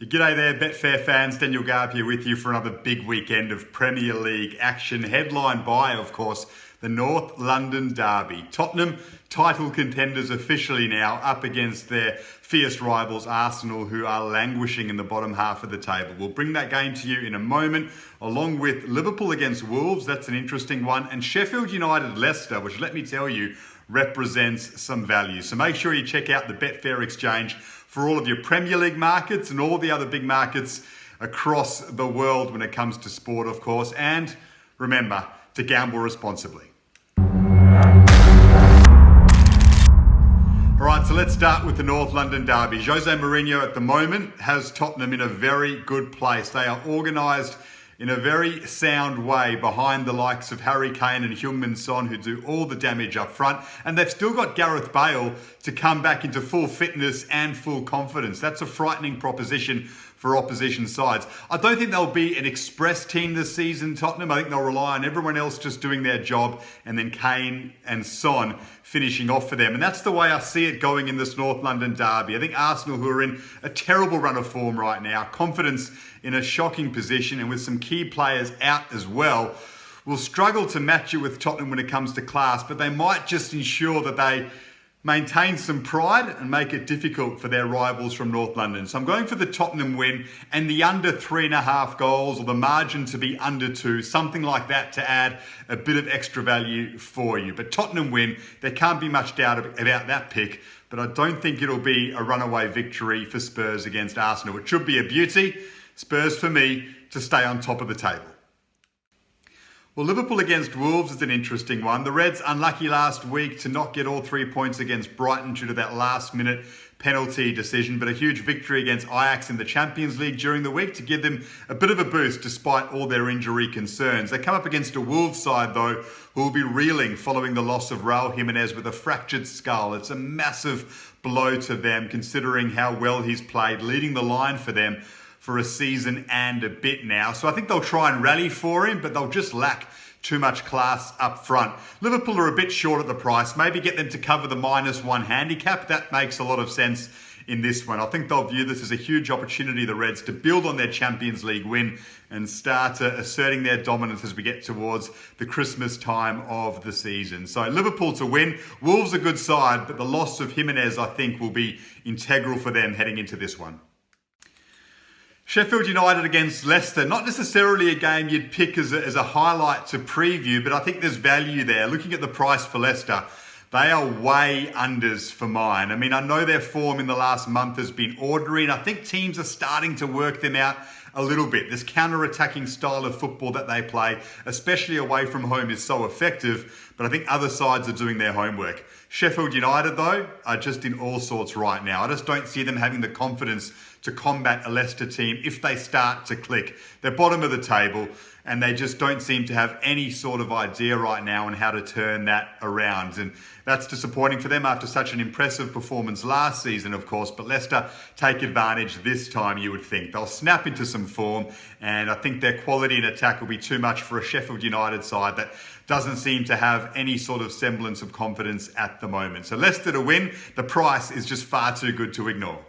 G'day there, Betfair fans. Daniel Garb here with you for another big weekend of Premier League action, headlined by, of course, the North London Derby. Tottenham, title contenders officially now, up against their fierce rivals Arsenal, who are languishing in the bottom half of the table. We'll bring that game to you in a moment, along with Liverpool against Wolves. That's an interesting one. And Sheffield United Leicester, which, let me tell you, represents some value. So make sure you check out the Betfair exchange for all of your Premier League markets and all the other big markets across the world when it comes to sport, of course. And remember to gamble responsibly. All right, so let's start with the North London Derby. Jose Mourinho at the moment has Tottenham in a very good place. They are organised in a very sound way behind the likes of Harry Kane and Heung-min Son, who do all the damage up front. And they've still got Gareth Bale to come back into full fitness and full confidence. That's a frightening proposition for opposition sides. I don't think they'll be an express team this season, Tottenham. I think they'll rely on everyone else just doing their job and then Kane and Son finishing off for them. And that's the way I see it going in this North London derby. I think Arsenal, who are in a terrible run of form right now, confidence in a shocking position and with some key players out as well, will struggle to match it with Tottenham when it comes to class, but they might just ensure that they maintain some pride and make it difficult for their rivals from North London. So I'm going for the Tottenham win and the under 3.5 goals, or the margin to be under 2, something like that, to add a bit of extra value for you. But Tottenham win, there can't be much doubt about that pick, but I don't think it'll be a runaway victory for Spurs against Arsenal. It should be a beauty. Spurs, for me, to stay on top of the table. Well, Liverpool against Wolves is an interesting one. The Reds unlucky last week to not get all 3 points against Brighton due to that last-minute penalty decision, but a huge victory against Ajax in the Champions League during the week to give them a bit of a boost despite all their injury concerns. They come up against a Wolves side, though, who will be reeling following the loss of Raul Jimenez with a fractured skull. It's a massive blow to them, considering how well he's played, leading the line for them for a season and a bit now. So I think they'll try and rally for him, but they'll just lack too much class up front. Liverpool are a bit short at the price. Maybe get them to cover the -1 handicap. That makes a lot of sense in this one. I think they'll view this as a huge opportunity, the Reds, to build on their Champions League win and start asserting their dominance as we get towards the Christmas time of the season. So Liverpool to win. Wolves a good side, but the loss of Jimenez, I think, will be integral for them heading into this one. Sheffield United against Leicester, not necessarily a game you'd pick as a highlight to preview, but I think there's value there. Looking at the price for Leicester, they are way unders for mine. I mean, I know their form in the last month has been ordinary, and I think teams are starting to work them out a little bit. This counter-attacking style of football that they play, especially away from home, is so effective, but I think other sides are doing their homework. Sheffield United, though, are just in all sorts right now. I just don't see them having the confidence to combat a Leicester team if they start to click. They're bottom of the table, and they just don't seem to have any sort of idea right now on how to turn that around. And that's disappointing for them after such an impressive performance last season, of course. But Leicester take advantage this time, you would think. They'll snap into some form, and I think their quality in attack will be too much for a Sheffield United side that doesn't seem to have any sort of semblance of confidence at the moment. So Leicester to win, the price is just far too good to ignore.